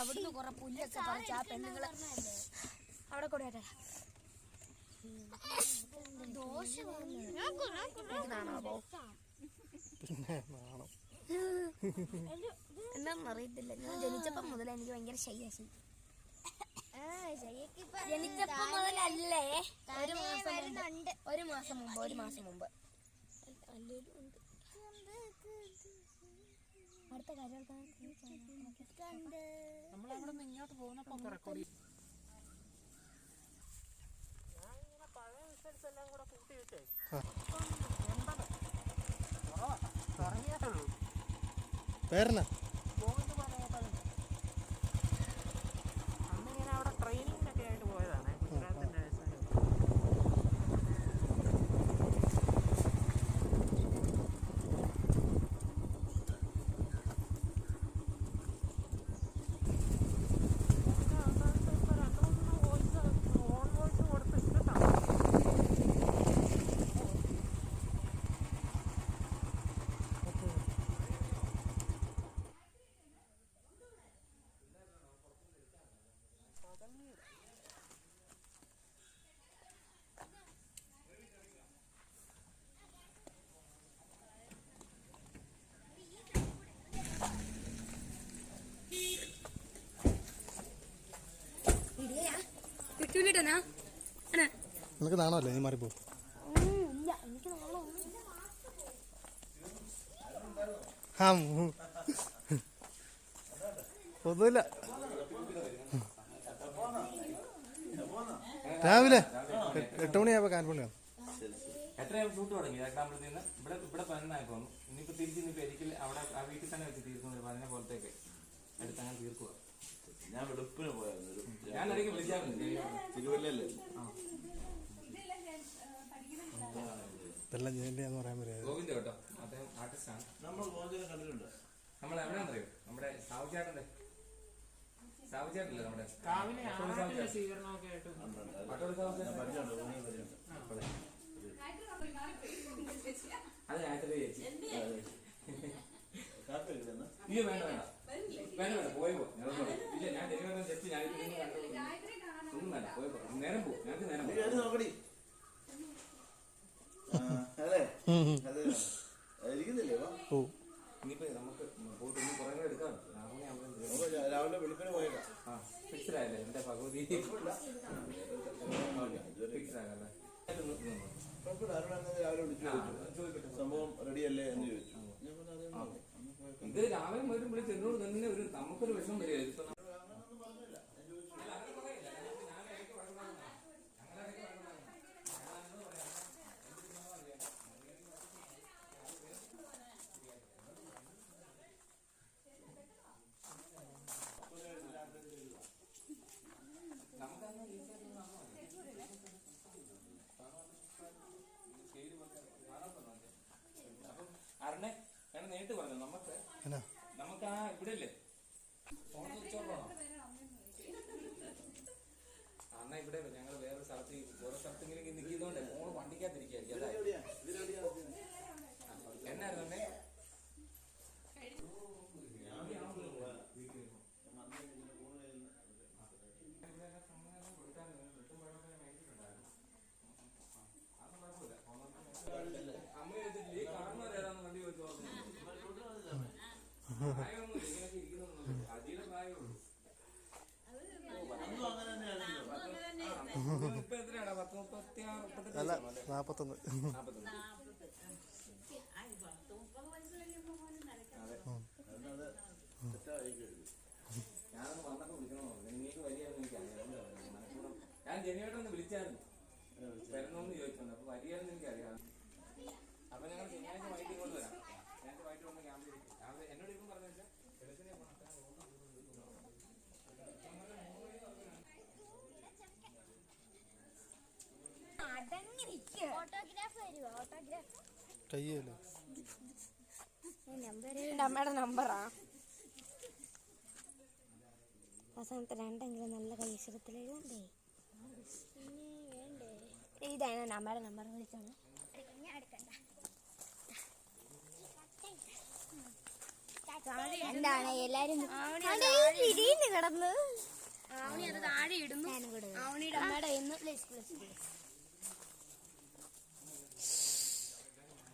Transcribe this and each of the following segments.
അവിടുന്ന് കുറെ പുല്ലൊക്കെ പറിച്ച് ആ പെണ്ണുങ്ങള് അവിടെ കൊണ്ടുപോട്ടെ. എന്താണെന്നറിയത്തില്ല. ഞാൻ ജനിച്ചപ്പം മുതൽ എനിക്ക് ഭയങ്കര ശയ്യാശി. ജനിച്ചപ്പം മുതലല്ലേ, ഒരു മാസം മുമ്പ് അടുത്ത കാര്യം ഇങ്ങോട്ട് പോകുന്നപ്പോ പേരെന്നാ? അന്നിങ്ങനെ അവിടെ ട്രെയിനിങ്ങിനൊക്കെ ആയിട്ട് പോയതാണ് ഗുജറാത്തിൻ്റെ. നിനക്ക് നാണമല്ലേ? നീ മാറിപ്പോ. ഒന്നുമില്ല. രാവിലെ 8 മണിയായപ്പോ കാൻപണിയാണ്. എത്രയാണ് ഷൂട്ട് തുടങ്ങി? എട്ടാമ്പഴത്തേന്ന് ഇവിടെ 11 തോന്നുന്നു. ഇനിയിപ്പോ തിരിച്ച് ഒരിക്കൽ അവിടെ ആ വീട്ടിൽ തന്നെ വെച്ച് തീർക്കുന്നത് 11 പോലത്തേക്ക് എടുത്ത് അങ്ങനെ തീർക്കുക. ഞാൻ വെളുപ്പിന് പോയായിരുന്നു. ഞാൻ ഇടയ്ക്ക് വിളിച്ചായിരുന്നു തിരുവല്ലല്ലേ. ഇതെല്ലാം ജയന്റിയാന്ന് പറയാൻ പറ്റില്ല. ഗോവിന്ദ് കേട്ടോ, അദ്ദേഹം ആർട്ടിസ്റ്റാണ്. നമ്മൾ ഗോവിന്ദനെ കണ്ടിട്ടുണ്ട്. നമ്മൾ എവിടെയാണെന്നറിയോ? നമ്മുടെ സാവുചേട്ടന്റെ സാവുചേട്ടല്ലേ നമ്മുടെ സ്വീകരണമൊക്കെ ആയിട്ട് അത് രാത്രി ചേച്ചി. കാപ്പി എടുക്കുന്ന ഇല്ല, വേണ്ട പോയപ്പോ ഇല്ല. ഞാൻ ഡെലിവറി ജസ്റ്റ് ഞാൻ ഒന്നും വേണ്ട, പോയപ്പോ നേരം പോകും. ഞങ്ങൾക്ക് നേരം പോകും. നോക്കടി. അതെ അതെ ഇരിക്കുന്നില്ലേ? ഇനിയിപ്പോ നമുക്ക് പോയിട്ട് ഇനി കുറെ കൂടെ എടുക്കാം. രാവിലെ വെളുപ്പിന് പോയേക്കാം. ഫിക്സഡ് ആയല്ലേ എന്റെ ഭഗവതി? ഫിക്സഡ് ആകല്ലേ? രാവിലെ വിളിച്ചു സംഭവം റെഡിയല്ലേ എന്ന് ചോദിച്ചു. ഇത് രാവിലെ മുതൽ വിളിച്ച് എന്നോട് തന്നെ ഒരു നമുക്കൊരു വിഷമം വരിക. അരണേ ഞാൻ നേരിട്ട് പറഞ്ഞു, നമുക്ക് ആ ഇവിടെ ഇല്ലേ ഫോൺ സ്വിച്ച് ഓഫ് ആണോ അണ്ണ? ഇവിടെ ഞങ്ങൾ വേറെ സ്ഥലത്ത് ഓരോ സ്ഥലത്തെങ്കിലും നിൽക്കുന്നതുകൊണ്ട് ഫോൺ വണ്ടിക്കകത്തിരിക്കുകയായിരിക്കും. എന്നായിരുന്നു അണ്ണേ? അമ്മ ചോദിച്ചിട്ടില്ലേ കാണുന്നവർ ഏതാന്ന് വണ്ടി ചോദിച്ചോ? പ്രായമൊന്നും ഇങ്ങനെയൊക്കെ ഇരിക്കുന്നൊന്നും അജിയുടെ പ്രായമുള്ളൂ. ഇപ്പൊ എത്രയാടാ? 40-36 അല്ല 41. ഞാനൊന്ന് വന്നപ്പോ വിളിക്കണോ? നിങ്ങൾക്ക് വരികയാണെന്ന് എനിക്കറിയാം. ഞാൻ ജനുവേട്ടൊന്ന് വിളിച്ചായിരുന്നു വരുന്നോന്ന് ചോദിച്ചോണ്ട്. അപ്പൊ വരികയാണെന്ന് എനിക്കറിയാം. അപ്പൊ ഞങ്ങൾ ശനിയാഴ്ച വൈകിട്ട് കൊണ്ട് വരാം. ഞങ്ങൾക്ക് വൈകിട്ട് വന്ന് ക്യാമ്പിൽ എന്നോട് ഇപ്പം പറഞ്ഞു വെച്ചാൽ വെളുപ്പിനെ പോകണം. കയ്യല്ലോ അമ്മയുടെ നമ്പറാ. അവസാനത്തെ രണ്ടെങ്കിലും നല്ല കൈശ്വരത്തിൽ എഴുതണ്ടേ? ഇതാണ് അമ്മയുടെ നമ്പർ. വിളിച്ചാണ് എന്താണ് എല്ലാരും കിടന്ന് ആവണി അത് താഴെ ഇടുന്നു. ആവണിയുടെ അമ്മയുടെ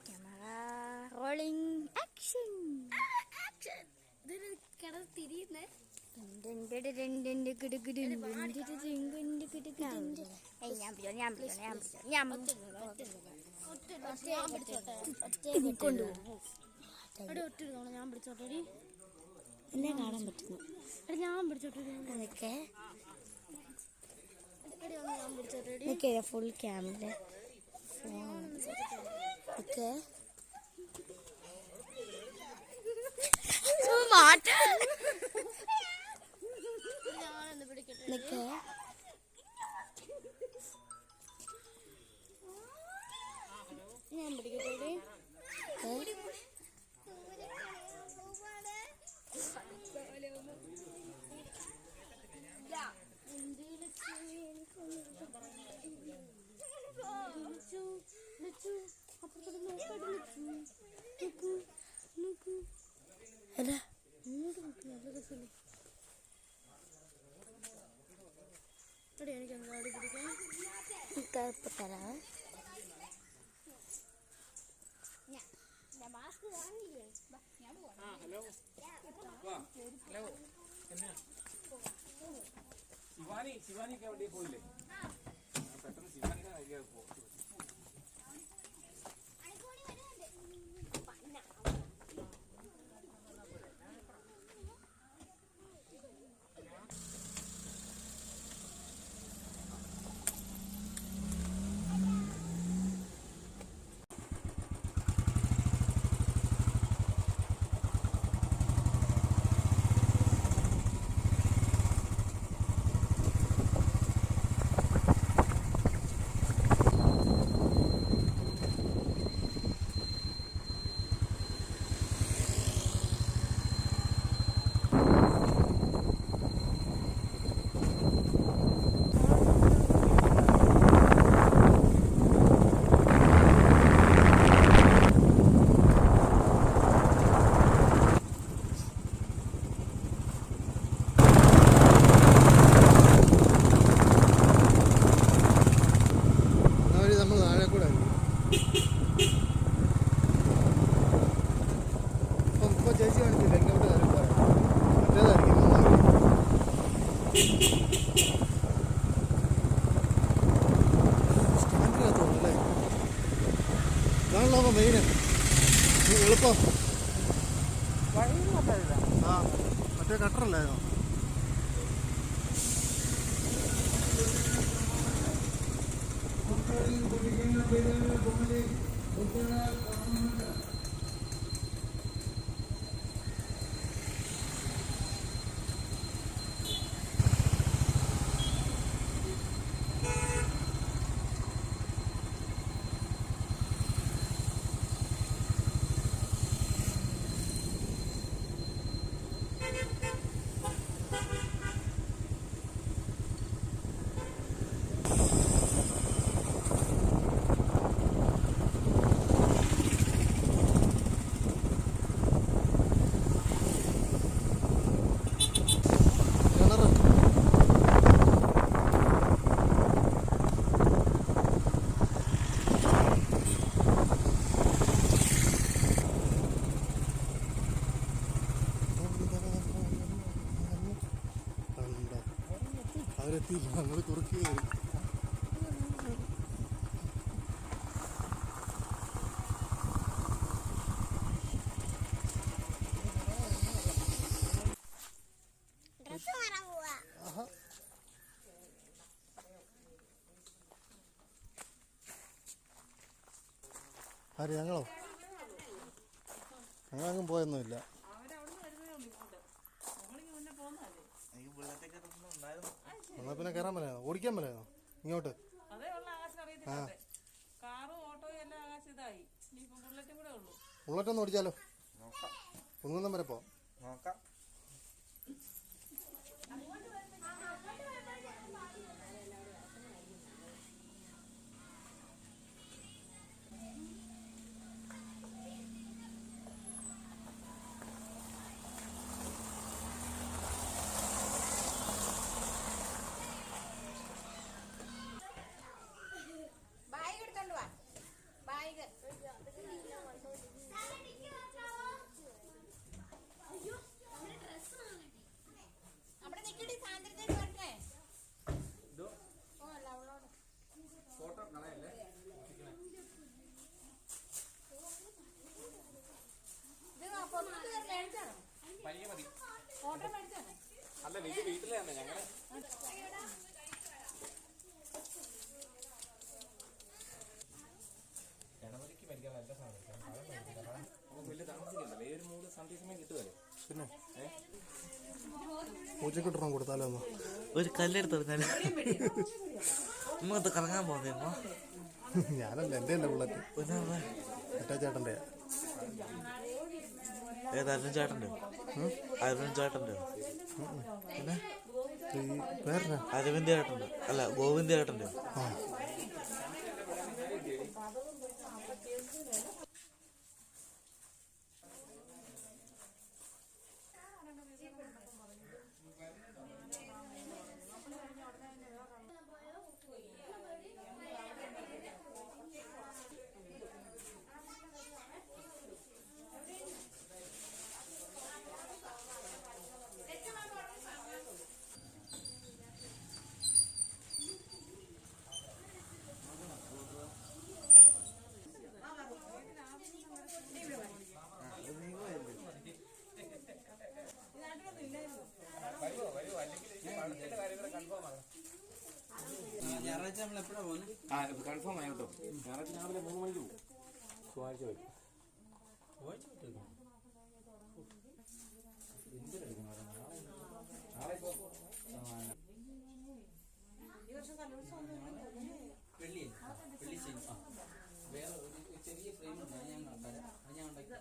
ക്യാമറ റോളിംഗ് ആക്ഷൻ. കിടന്ന് തിരിയുന്നേ ഞാൻ പിടിച്ചോട്ടെ. എന്നെ കാണാൻ പറ്റുന്നു. ഞാൻ പിടിച്ചോട്ടെ. ഫുൾ ക്യാമറ മാറ്റ ഞാൻ പിടിക്കട്ടെ. ശിവാനിക്ക് എവിടെ പോയില്ലേ? പെട്ടെന്ന് ശിവാനിയുടെ കാര്യം പോകും. ചേച്ചി കാണിച്ചില്ല ഇങ്ങോട്ട് കാര്യം പറയാം. മറ്റേതായിരിക്കും സ്റ്റാൻഡിനകത്ത് തോന്നുന്നല്ലേ. ഇതാണല്ലോ മെയിന് എളുപ്പം. ആ മറ്റേ കട്ടറല്ലായിരുന്നോ? അവരെത്തിയില്ല, നമ്മൾ കുറുക്കി കയറി. ആര്? ഞങ്ങളോ? ഞങ്ങളങ്ങും പോയൊന്നുമില്ല. എന്നാൽ പിന്നെ കയറാൻ പറ്റായോ? ഓടിക്കാൻ പറ്റായോ ഇങ്ങോട്ട്? ബുള്ളറ്റൊന്നും ഓടിച്ചാലോ? കുന്നുകുന്നം വരെ പോവാം. അല്ല ഇത് വീട്ടിലാണ് ഞങ്ങള് ഗണപതിക്ക് മേടിക്കാൻ നല്ല സാധനം നമുക്ക് വലിയ താമസിക്കണ്ടല്ലോ ഈ ഒരു 3 സന്ധ്യ സമയം കിട്ടുമല്ലോ. പിന്നെ പൂച്ചക്ക് ഇട്ടണം കൊടുത്താലോ ഒന്ന് ഒരു കല്ലെടുത്ത് പറഞ്ഞാല് നമ്മക്ക് കറങ്ങാൻ പോകുന്നോ? ഞാനല്ല എൻ്റെ അല്ല ബുള്ളറ്റ് മറ്റേ ചേട്ടൻ്റെ. ഏത് അരുൺ ചേട്ടൻ്റെ? അരുൺ ചേട്ടൻ്റെ പിന്നെ പേരനാ അരവിന്ദ് ചേട്ടൻ്റെ അല്ല ഗോവിന്ദ് ചേട്ടൻ്റെ. ആ ഞായറാഴ്ച നമ്മൾ എപ്പോഴാ പോകുന്നത്? കൺഫേം ആയിട്ടോ. ഞായറാഴ്ച രാവിലെ 3 മണിക്ക് പോകും. ചൊവ്വാഴ്ച വരും. വെള്ളി ശനി. വേറെ ഒരു ചെറിയ ഫ്രെയിം ഉണ്ട്, അത് ഞാൻ തരാം. അത് ഞാൻ ഉണ്ടാക്കി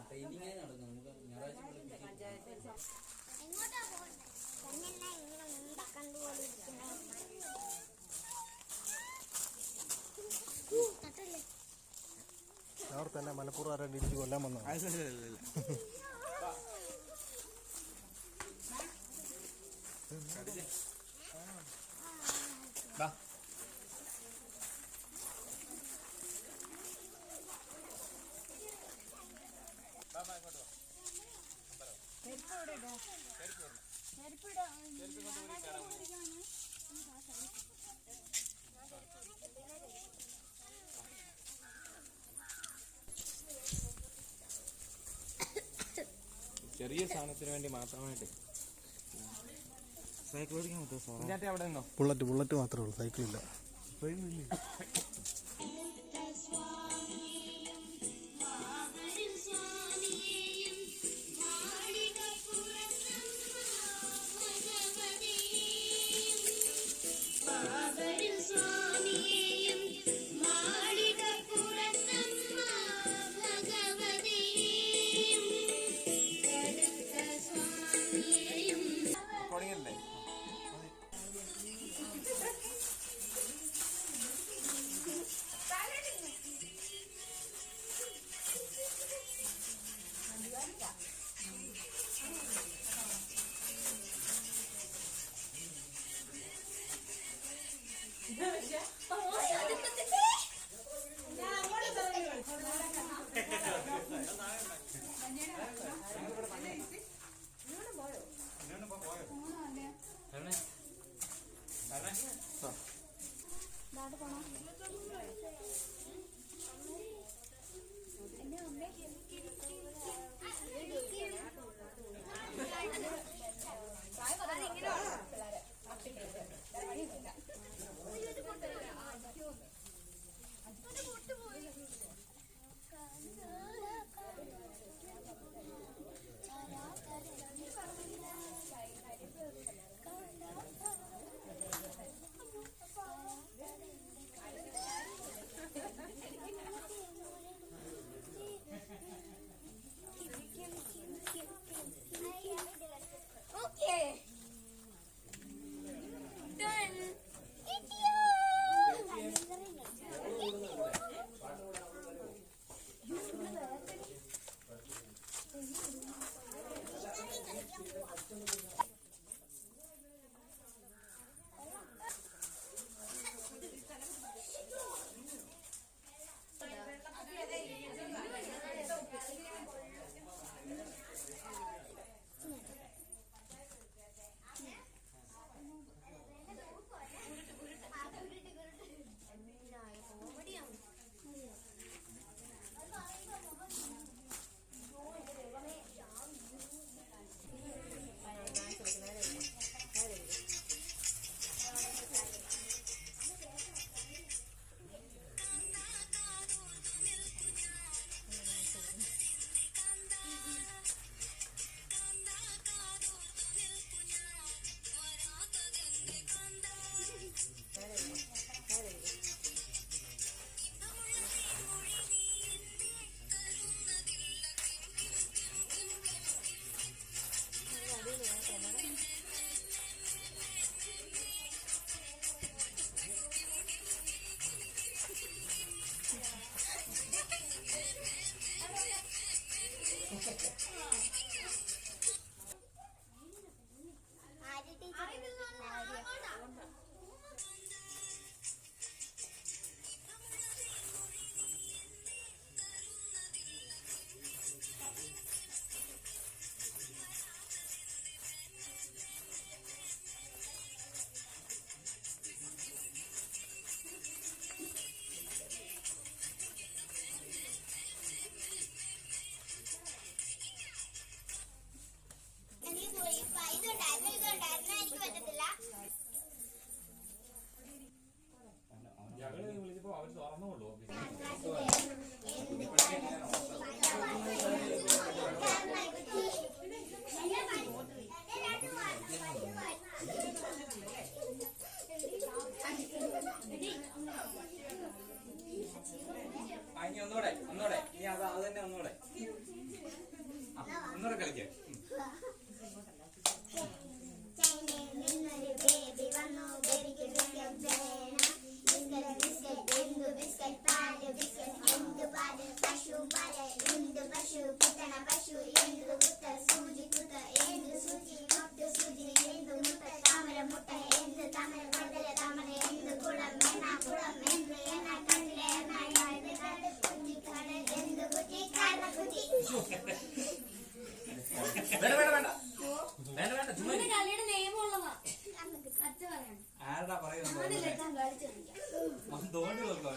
ട്രെയിനിങ്ങേ നടക്കും. നമുക്ക് ഞായറാഴ്ച അവർ തന്നെ മനപ്പൂർവ്വം ഇടിച്ച് കൊല്ലാൻ വന്നു. ചെറിയ സാധനത്തിന് വേണ്ടി മാത്രമായിട്ട് സൈക്കിൾ ഓടിക്കാൻ പറ്റുമോ സാറേ? ഇതിനകത്ത് അവിടെ നിന്നോ ബുള്ളറ്റ് മാത്രമേ ഉള്ളൂ, സൈക്കിളില്ല. തുടങ്ങിയല്ലേ? ഞങ്ങള് വിളിച്ചപ്പോ അവര് തുറന്നുള്ളൂ. ഇനി ഒന്നൂടെ ഇനി അത് തന്നെ ഒന്നൂടെ കളിക്കാം. ആരടാ പറയുന്നത്? തോണ്ടി നോക്കാം.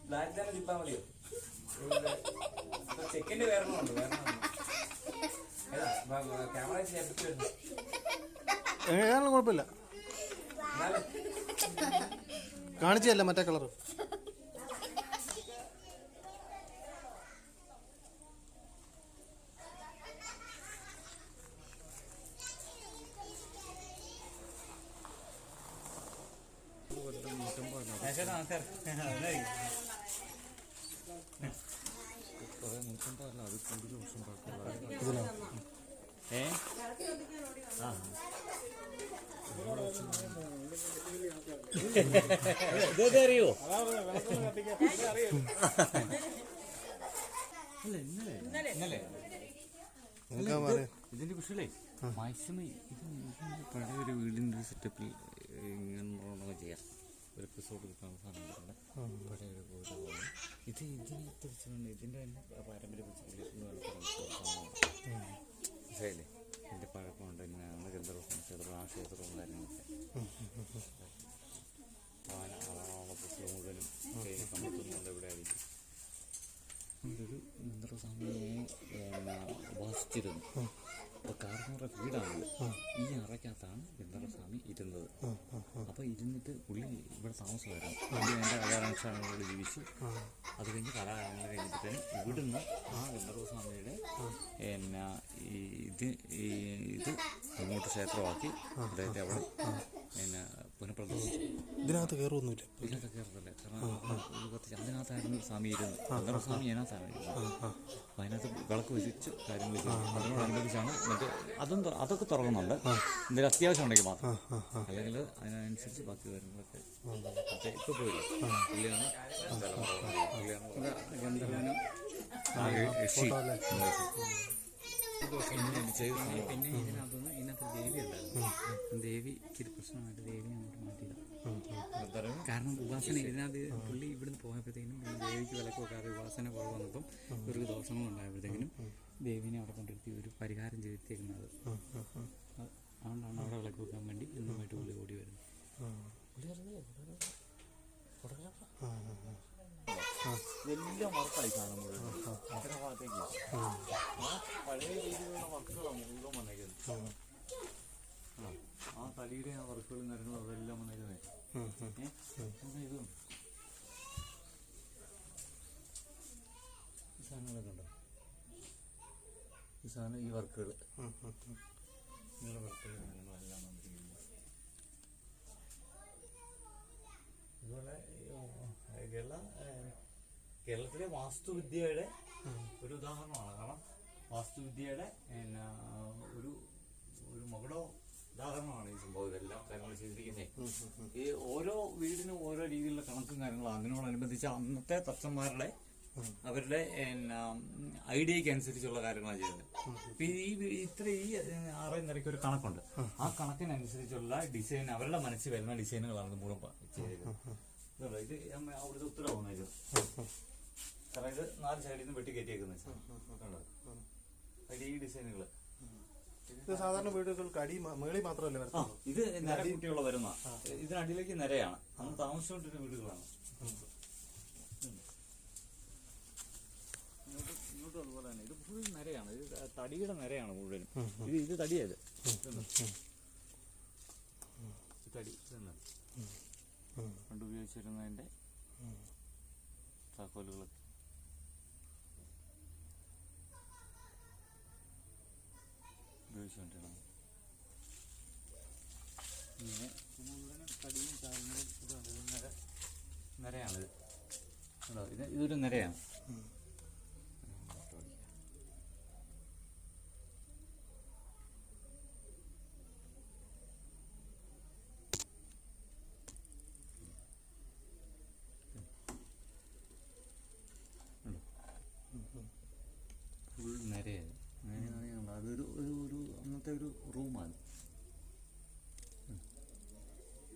ബ്ലാക്ക് തന്നെ ചിപ്പാ മതിയോ? ചെക്കിന്റെ വേറൊന്നുണ്ട്. ക്യാമറ കാരണം കുഴപ്പമില്ല, കാണിച്ചല്ല മറ്റേ കളറ്. അറിയോ? ഇന്നലെ ഇതിന്റെ വിഷയേ മാക്സിമം ഇത് പഴയ ഒരു വീടിൻ്റെ ഒരു സെറ്റപ്പിൽ ഇങ്ങനെ ചെയ്യാം. ഒരു റിസോർട്ട് കിട്ടാൻ സാധനങ്ങളുണ്ട്. പഴയ ഒരു വീട് പോലെ ഇത് ഇതിനകത്ത് വെച്ചുകൊണ്ട് ഇതിൻ്റെ തന്നെ പാരമ്പര്യ മനസ്സിലായില്ലേ? ഇതിൻ്റെ പഴക്കമുണ്ട്. തന്നെയാണ് ഗന്ധർവ ക്ഷേത്രം, ആ ക്ഷേത്രവും കാര്യങ്ങളൊക്കെ പുസ്തകം മുഴുവനും കണ്ടെത്തുന്നുണ്ട്. ഇവിടെ ആയിരിക്കും ഒരു ഗന്ധർവസ്വാമിയെ ഉപാസിച്ചിരുന്നു. അപ്പോൾ കാർന്നൂറ വീടാണല്ലോ, ഈ അറയ്ക്കകത്താണ് ഗന്ധർവസ്വാമി ഇരുന്നത്. അപ്പോൾ ഇരുന്നിട്ട് പുള്ളി ഇവിടെ താമസമായിരുന്നു. പുള്ളി എൻ്റെ കലാകാരനുഷ്ഠാനങ്ങളോട് ജീവിച്ചു. അത് കഴിഞ്ഞ് കലാകാരങ്ങൾ കഴിഞ്ഞിട്ട് ഇവിടുന്ന് ആ ഗന്ധർവസ്വാമിയുടെ ഇത് അങ്ങോട്ട് ക്ഷേത്രമാക്കി അദ്ദേഹത്തെ അവിടെ പുനഃപ്രതിഷ്ഠിച്ചു. ഇതിനകത്ത് കയറൊന്നുമില്ല. ഇതിനകത്ത് കയറുന്നില്ല. കാരണം അതിനകത്തായിരുന്നു സ്വാമി ഇരുന്നത്. ഗന്ധർവസ്വാമി അതിനകത്താണ് ഇരുന്നത്. അപ്പോൾ അതിനകത്ത് വിളക്ക് വെച്ച് കാര്യങ്ങൾ ചെയ്യും. അതിനോടനുബന്ധിച്ചാണ് അതൊക്കെ തുറക്കുന്നുണ്ട്. എന്തെങ്കിലും അത്യാവശ്യം ഉണ്ടെങ്കിൽ മാത്രം, അല്ലെങ്കിൽ അതിനനുസരിച്ച് ബാക്കി കാര്യങ്ങളൊക്കെ ഇപ്പോൾ പോയില്ല. പുള്ളിയാണ് ഗന്ധർവനും ചെയ്ത്. പിന്നെ ഇതിനകത്തുനിന്ന് ദേവി ഉണ്ടായിരുന്നു. ദേവിക്ക് ഒരു പ്രശ്നമായിട്ട് ദേവി അങ്ങോട്ട് മാറ്റിയതാണ്. കാരണം ഉപാസന ഇതിനകത്ത് പുള്ളി ഇവിടുന്ന് പോയപ്പോഴത്തേക്കും ദേവിക്ക് വിലക്ക് വെക്കാതെ ഉപാസന കുറവ് വന്നപ്പം ഒരു ദോഷങ്ങളുണ്ടായപ്പോഴത്തേക്കിനും ദേവിനെ അവിടെ കൊണ്ടിരുത്തി ഒരു പരിഹാരം ചെയ്തിരിക്കുന്നത്. അതുകൊണ്ടാണ് അവിടെ വിളക്ക് വെക്കാൻ വേണ്ടി എന്നുമായിട്ട് പുള്ളി ഓടി വരുന്നത്. ഇതെല്ലാം വർക്കായി കാണുമ്പോൾ ഭാഗത്തേക്ക് പഴയ രീതിയിലുള്ള വർക്കുകളാണ് മുഴുവൻ വന്നേക്കുന്നത്. ആ തടിയുടെ ആ വർക്കുകളും കാര്യങ്ങളും അതെല്ലാം വന്നേക്കുന്നത്. ഇത് ഈ സാധനങ്ങളൊക്കെ ഉണ്ടോ? ഈ സാധനം ഈ വർക്കുകൾ ഇങ്ങനെയുള്ള വർക്കുകൾ കാര്യങ്ങളെല്ലാം വന്നിരിക്കുന്നത്. ഇതുപോലെ കേരളത്തിലെ വാസ്തുവിദ്യയുടെ ഒരു ഉദാഹരണമാണ്. കാരണം വാസ്തുവിദ്യയുടെ ഒരു മകുടോ ഉദാഹരണമാണ് ഈ സംഭവം. ഇതെല്ലാം കാര്യങ്ങൾ ചെയ്തിരിക്കുന്നത്. ഈ ഓരോ വീടിനും ഓരോ രീതിയിലുള്ള കണക്കും കാര്യങ്ങളും അതിനോടനുബന്ധിച്ച് അന്നത്തെ തച്ചന്മാരുടെ അവരുടെ ഐഡിയക്ക് അനുസരിച്ചുള്ള കാര്യങ്ങളാണ് ചെയ്യുന്നത്. ഈ 6 നിരയ്ക്ക് ഒരു കണക്കുണ്ട്. ആ കണക്കിനനുസരിച്ചുള്ള ഡിസൈൻ അവരുടെ മനസ്സിൽ വരുന്ന ഡിസൈനുകളാണ് മുഴുവൻ ചെയ്തിരിക്കുന്നത്. ഇത് അവിടുത്തെ ഉത്തരവാണ്. കാരണം ഇത് 4 സൈഡിൽ നിന്ന് വെട്ടി കയറ്റിയേക്കുന്നത്. ഈ ഡിസൈനുകൾ സാധാരണ വീടുകൾക്ക് അടി മേളി മാത്രമല്ല. ഇത് നിര കുട്ടിയുള്ള വരുന്ന ഇതിനടിയിലേക്ക് നിരയാണ്. അന്ന് താമസിച്ചുകൊണ്ടിരുന്ന വീടുകളാണ്. ഇങ്ങോട്ടും അതുപോലെ തന്നെ ഇത് ഫുൾ നിരയാണ്. ഇത് തടിയുടെ നിരയാണ് മുഴുവനും. ഇത് തടിയത് തടി പണ്ട് ഉപയോഗിച്ചിരുന്നതിന്റെ താക്കോലുകളൊക്കെ ഉപയോഗിച്ചുകൊണ്ടിരുന്നത്. ഇങ്ങനെ മുഴുവനും തടിയും കാര്യങ്ങളും ഇത് നിരയാണിത്. ഇതൊരു നിരയാണ്. ഫുൾ നിരയാണ്. അതൊരു അന്നത്തെ ഒരു റൂമാണ്.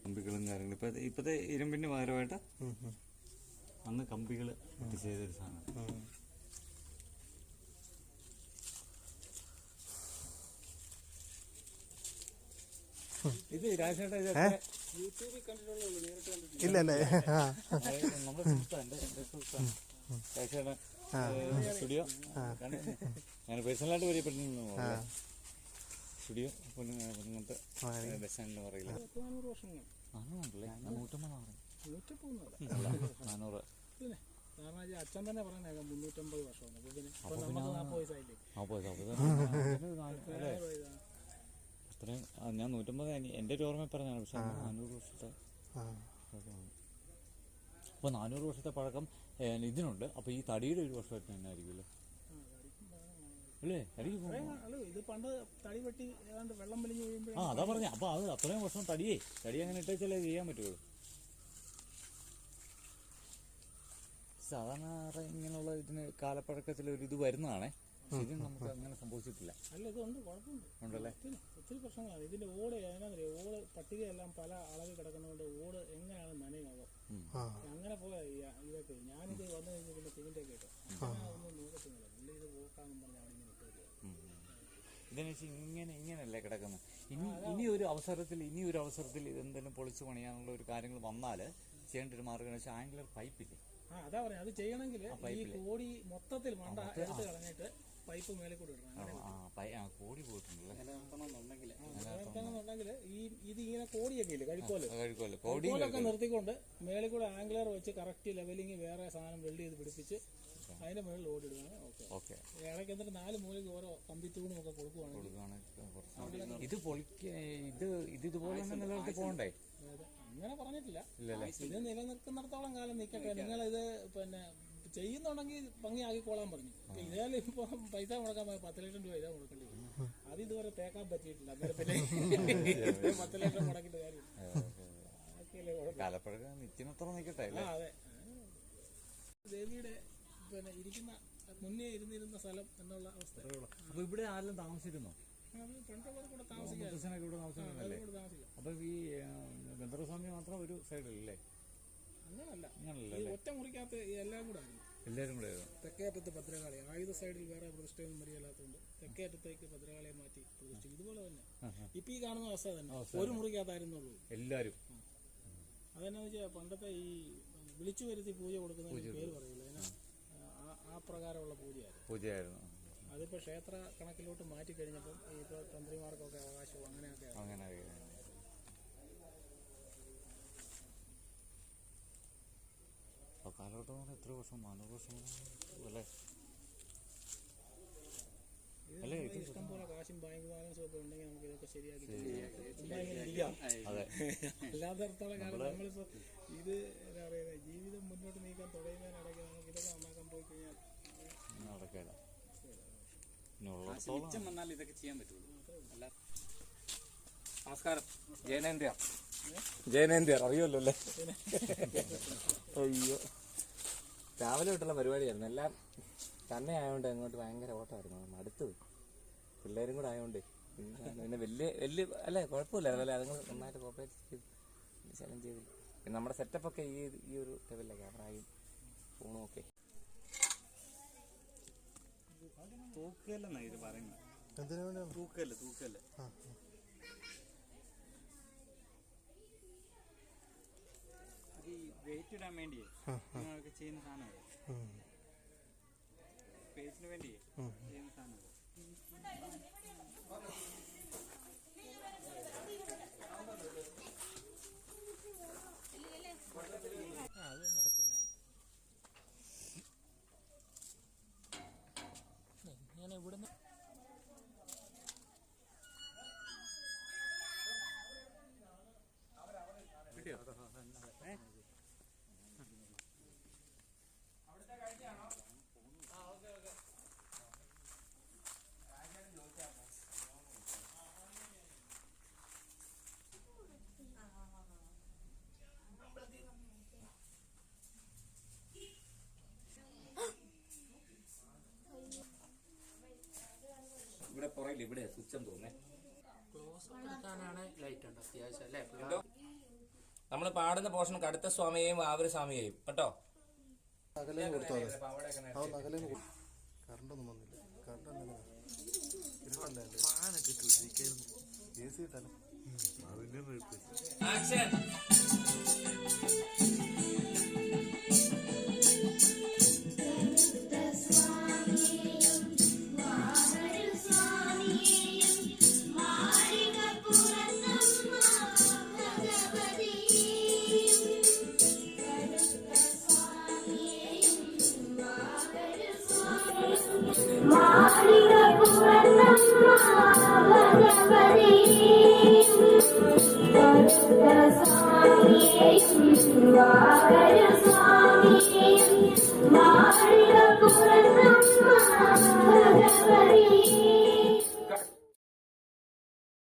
കമ്പികളും കാര്യങ്ങളും ഇപ്പോഴത്തെ ഇരുമ്പിന് പകരമായിട്ട് അന്ന് കമ്പികൾ ചെയ്തൊരു സാധനം. ഇത് രാജേട്ട യൂട്യൂബിൽ കണ്ടിട്ടുള്ളൂ, നേരിട്ട് കണ്ടിട്ടില്ല. ഇല്ലല്ലേ? നമ്മുടെ സുഹൃത്താണ്, എൻ്റെ സുഹൃത്താണ് രാജേട്ടൻ. സ്റ്റുഡിയോ ഞാൻ പേഴ്സണലായിട്ട് പരിചയപ്പെടുന്നു. സ്റ്റുഡിയോ പൊണ്ണുങ്ങനത്തെ ബസ്റ്റാൻഡിൽ പറയില്ല. 400 വർഷങ്ങൾ. 400. അച്ഛൻ തന്നെ പറഞ്ഞേക്കാം 350 വർഷമാണ്. അപ്പൊ പിന്നെ 40 വയസ്സായില്ലേ? അത്രയും ഞാൻ 150 എൻ്റെ ഒരു ഓർമ്മ പറഞ്ഞാണ്. പക്ഷെ 400 വർഷത്തെ അപ്പോൾ 400 വർഷത്തെ പഴക്കം ഇതിനുണ്ട്. അപ്പോൾ ഈ തടിയുടെ ഒരു വർഷമായിട്ട് തന്നെ ആയിരിക്കുമല്ലോ അല്ലേ? ഇത് പണ്ട് തടി വെട്ടി ഏതാണ്ട് വെള്ളം വലിഞ്ഞ് കഴിയുമ്പോൾ അതാ പറഞ്ഞ. അപ്പോൾ അത് അത്രയും വർഷം തടി അങ്ങനെ ഇട്ടേച്ചാലേ ചെയ്യാൻ പറ്റുള്ളൂ. സാധാരണ ഇങ്ങനെയുള്ള ഇതിന് കാലപ്പഴക്കത്തിൽ ഒരു ഇത് വരുന്നതാണേ. പക്ഷെ ഇതിന് നമുക്ക് അങ്ങനെ സംഭവിച്ചിട്ടില്ല. അല്ല ഇതുണ്ട്, കുഴപ്പമുണ്ട്. ഉണ്ടല്ലേ? ഒത്തിരി പ്രശ്നങ്ങളാണ് ഇതിന്റെ ഓട്. എന്നാന്നറിയോ, ഓട് പട്ടികയെല്ലാം പല അളവിൽ കിടക്കുന്നതുകൊണ്ട് ഓട് എങ്ങനെയാണ് നനയാകും. അങ്ങനെ പോയാൽ ഇതൊക്കെ ഞാനിത് വന്നു കഴിഞ്ഞ് പിന്നെ സിമെന്റ് ഒക്കെ ഇട്ടു. ഒന്നും നോക്കത്തില്ല, പുള്ളി ഇത് പോക്കാന്നും പറഞ്ഞാണ് ഇങ്ങനെ ഇട്ടു. ഇതെന്ന് വെച്ചാൽ ഇങ്ങനെയല്ലേ കിടക്കുന്നത്. ഇനി ഒരു അവസരത്തിൽ ഇതെന്തെങ്കിലും പൊളിച്ചു പണിയാനുള്ള ഒരു കാര്യങ്ങൾ വന്നാൽ ചെയ്യേണ്ട ഒരു മാർഗ്ഗം വെച്ചാൽ ആംഗുലർ പൈപ്പില്ലേ. അതാ പറയാം, അത് ചെയ്യണമെങ്കിൽ ഈ കോടി മൊത്തത്തിൽ മണ്ട എടുത്ത് കളഞ്ഞിട്ട് പൈപ്പ് മേലെ കൂടെ ഇടണം. കോടി പോയിട്ടുണ്ടല്ലേ നിലനിർത്തണമെന്നുണ്ടെങ്കിൽ ഇത് ഇങ്ങനെ കോടിയൊക്കെ ഇല്ലേ, കഴിക്കോലൊക്കെ നിർത്തിക്കൊണ്ട് മേലെ കൂടെ ആംഗുലർ വെച്ച് കറക്റ്റ് ലെവലിങ് വേറെ സാധനം വെൽഡ് ചെയ്ത് പിടിപ്പിച്ച് അതിന്റെ മുകളിൽ ലോഡ് ഇടുകയാണ്. ഓക്കെ, ഇടയ്ക്ക് എന്നിട്ട് 4 മൂലയ്ക്ക് ഓരോ കമ്പിത്തൂണും ഒക്കെ കൊടുക്കുവാണെങ്കിൽ ഇതുപോലെ നിലനിർത്തി പോകണ്ടേ. അങ്ങനെ പറഞ്ഞിട്ടില്ല. ഇത് നിലനിൽക്കുന്നിടത്തോളം കാലം നിൽക്കട്ടെ. നിങ്ങളിത് പിന്നെ ചെയ്യുന്നുണ്ടെങ്കിൽ ഭംഗിയാക്കിക്കോളാൻ പറഞ്ഞു. ഇതേലും ഇപ്പൊ പൈസ മുടക്കാൻ 10 ലക്ഷം രൂപ ഇതാ മുടക്കേണ്ടി വരും. അത് ഇതുവരെ തേക്കാൻ പറ്റിയിട്ടില്ല. അന്നേരം പിന്നെ 10 ലക്ഷം മുടക്കിട്ട് കാര്യം. നിൽക്കട്ടെ. അതെ, ദേവിയുടെ പിന്നെ ഇരിക്കുന്ന മുന്നേ ഇരുന്നിരുന്ന സ്ഥലം എന്നുള്ള അവസ്ഥ. അപ്പൊ ഇവിടെ ആരെല്ലാം താമസിച്ചിരുന്നോ? പണ്ടുള്ളവർ കൂടെ താമസിക്കാം. അപ്പൊ ഈ ഗന്ധർവസ്വാമി മാത്രം ഒരു സൈഡിലല്ലേ? അങ്ങനല്ല, ഈ ഒറ്റ മുറിക്കകത്ത് എല്ലാം കൂടെ ആയിരുന്നു. എല്ലാവരും കൂടെ തെക്കേ അറ്റത്ത് ഭദ്രകാളി, ആയുധ സൈഡിൽ വേറെ പ്രതിഷ്ഠയൊന്നും മരിയല്ലാത്തതുകൊണ്ട് തെക്കേ അറ്റത്തേക്ക് ഭദ്രകാളിയെ മാറ്റി പ്രതിഷ്ഠിക്കും. ഇതുപോലെ തന്നെ ഇപ്പൊ ഈ കാണുന്ന അവസ്ഥ തന്നെ. ഒരു മുറിക്കകത്തായിരുന്നുള്ളൂ എല്ലാവരും. അതെന്നാന്ന് വെച്ചാൽ പണ്ടത്തെ ഈ വിളിച്ചു വരുത്തി പൂജ കൊടുക്കുന്നതിന് പേര് പറയില്ല, ആ പ്രകാരമുള്ള പൂജയായിരുന്നു. അതിപ്പോ ക്ഷേത്ര കണക്കിലോട്ട് മാറ്റി കഴിഞ്ഞപ്പം ഇപ്പൊ തന്ത്രിമാർക്കൊക്കെ അവകാശവും അങ്ങനെയൊക്കെ. കാലഘട്ടം എത്ര വർഷം? 400 വർഷം അല്ലേ? ഇഷ്ടം പോലെ കാശും ബാങ്ക് ബാലൻസും ഒക്കെ ഉണ്ടെങ്കിൽ നമുക്ക് ഇതൊക്കെ ശരിയാക്കി അല്ലാത്തടത്തോളം കാലം നമ്മളിപ്പോ ഇത് എന്താ പറയുക, ജീവിതം മുന്നോട്ട് നീക്കാൻ തുടങ്ങുന്നതിനിടയ്ക്ക് നമുക്ക് ഇതൊക്കെ നന്നാക്കാൻ പോയി കഴിഞ്ഞാൽ വന്നാൽ ഇതൊക്കെ ചെയ്യാൻ പറ്റുള്ളൂ. നമസ്കാരം, ജയനേന്ദ്ര അറിയുമല്ലോ അല്ലേ? അയ്യോ, രാവിലെ തൊട്ടുള്ള പരിപാടിയായിരുന്നു. എല്ലാം തന്നെ ആയതുകൊണ്ട് അങ്ങോട്ട് ഭയങ്കര ഓട്ടമായിരുന്നു. അടുത്തത് പിള്ളേരും കൂടെ ആയതുകൊണ്ട് പിന്നെ വലിയ അല്ലേ കുഴപ്പമില്ല. അതുപോലെ അതുങ്ങൾ നന്നായിട്ട് കോപ്പറേറ്റ് ചെയ്ത് ചലഞ്ച് ചെയ്ത് പിന്നെ നമ്മുടെ സെറ്റപ്പൊക്കെ ഈ ഒരു ലെവലിലെ ക്യാമറയും ഫോണും ഒക്കെ. തൂക്കല്ലെന്നാ ഇത് പറയുന്നത്. തൂക്കല്ല അത് ഈ വെയിറ്റ് ഇടാൻ വേണ്ടിയേ നിങ്ങളൊക്കെ ചെയ്യുന്ന സാധനമാണ്. പേജിന് വേണ്ടിയേ ചെയ്യുന്ന സാധനമാണ്. ഞാൻ ഇവിടുന്ന് ഇവിടെ പുറകില്ല, ഇവിടെ സ്വിച്ച് തോന്നേ. നമ്മള് പാടുന്ന പോർഷൻ കടുത്ത സ്വാമിയെയും ആവൂര് സ്വാമിയെയും കേട്ടോ. കറണ്ടൊന്നും വന്നില്ല. Current AC ഇട്ടാലോ? ആക്ഷൻ. Swami,